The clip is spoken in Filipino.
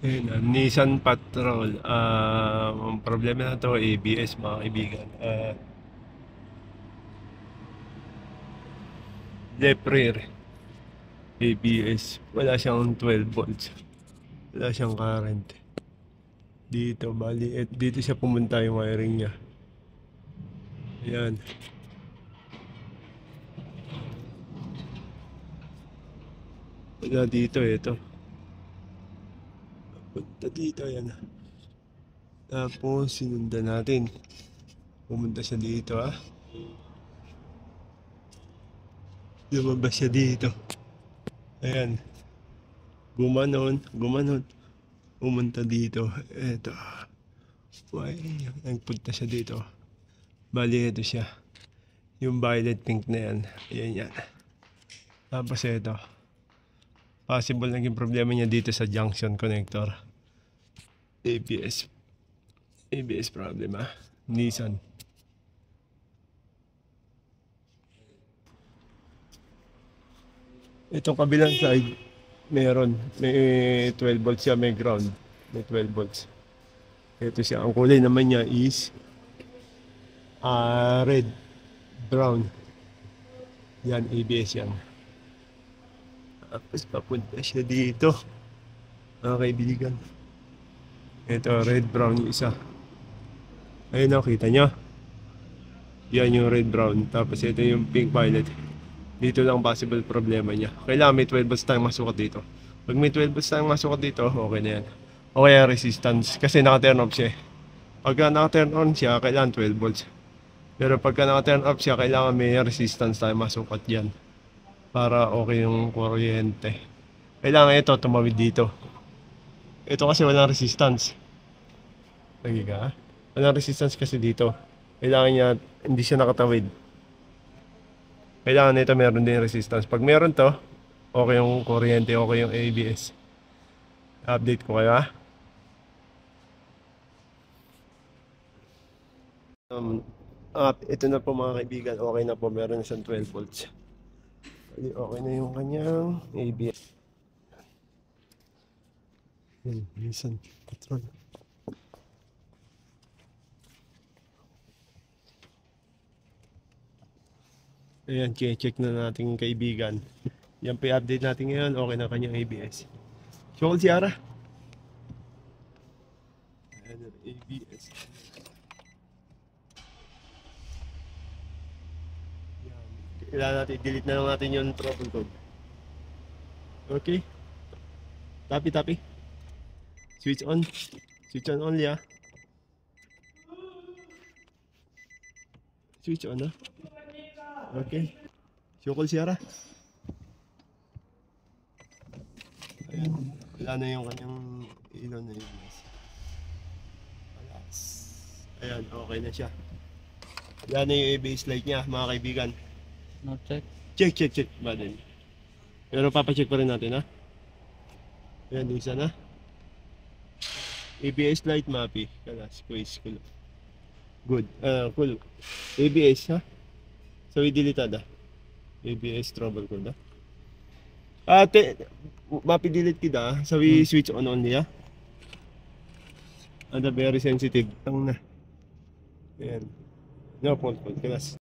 Ayun, Nissan Patrol. Ang problema na to, ABS mga kaibigan. Left rear, ABS. Wala siyang 12 volts. Wala siyang current. Dito, bali, dito siya pumunta yung wiring niya. Ayan. Wala dito, ito. Punta dito, ayan. Tapos, sinundan natin. Pumunta siya dito, ah. Lumabas siya dito. Ayan. Gumanon, gumanon. Pumunta dito. Eto. Wiring niya. Nagpunta siya dito. Bali, ito siya. Yung violet pink na yan. Ayan yan. Tapos ito. Possible naging problema niya dito sa junction connector. ABS. ABS problem ah. Nissan. Itong kabilang side, meron. May 12 volts siya, may ground. May 12 volts. Ito siya. Ang kulay naman niya is red. Brown. Yan, ABS yan. Tapos papunta siya dito. Mga kaibigan. Ito, red, brown yung isa. Ayun o, kita nyo. Yan yung red, brown. Tapos ito yung pink, violet. Dito lang possible problema niya. Kailangan may 12 volts tayong masukat dito. Pag may 12 volts tayong masukat dito, okay na yan. O kaya resistance. Kasi naka-turn off siya. Pagka naka-turn on siya, kailangan 12 volts. Pero pagka naka-turn off siya, kailangan may resistance tayong masukat dyan. Para okay yung kuryente. Kailangan ito tumawid dito. Ito kasi walang resistance. Lagi ka? Walang resistance kasi dito. Kailangan niya, hindi siya nakatawid. Kailangan nito meron din resistance. Pag meron to, okay yung kuryente, okay yung ABS. Update ko kayo ha. Ito na po mga kaibigan, okay na po, meron na siyang 12 volts. Okay na yung kanyang ABS. Nissan Patrol. Ayan, check na natin kaibigan. Yan pa i-update natin ngayon, okay na kanyang ABS. Shokol si Ara. Ayan, ABS. Yan. Kailangan natin, delete na lang natin yung trouble code. Okay. Tapi. Switch on. Switch on only ah. Switch on ah. Okay. Shokol si Ara. Ayan. Wala na yung kanyang ilaw na ABS. Alas. Ayan, okay na siya. Yan na yung ABS light niya, mga kaibigan. No check. Check. Badin. Pero papacheck pa rin natin ha. Ayan, yung isa na. ABS light mapi. Kala, squeeze. Good. Cool. ABS ha. So, i-delete ada. ABS trouble code ha. Mapi delete kita. So, we switch on only ha. Ada very sensitive. Ang na. Ayan. No, fault. Kalas.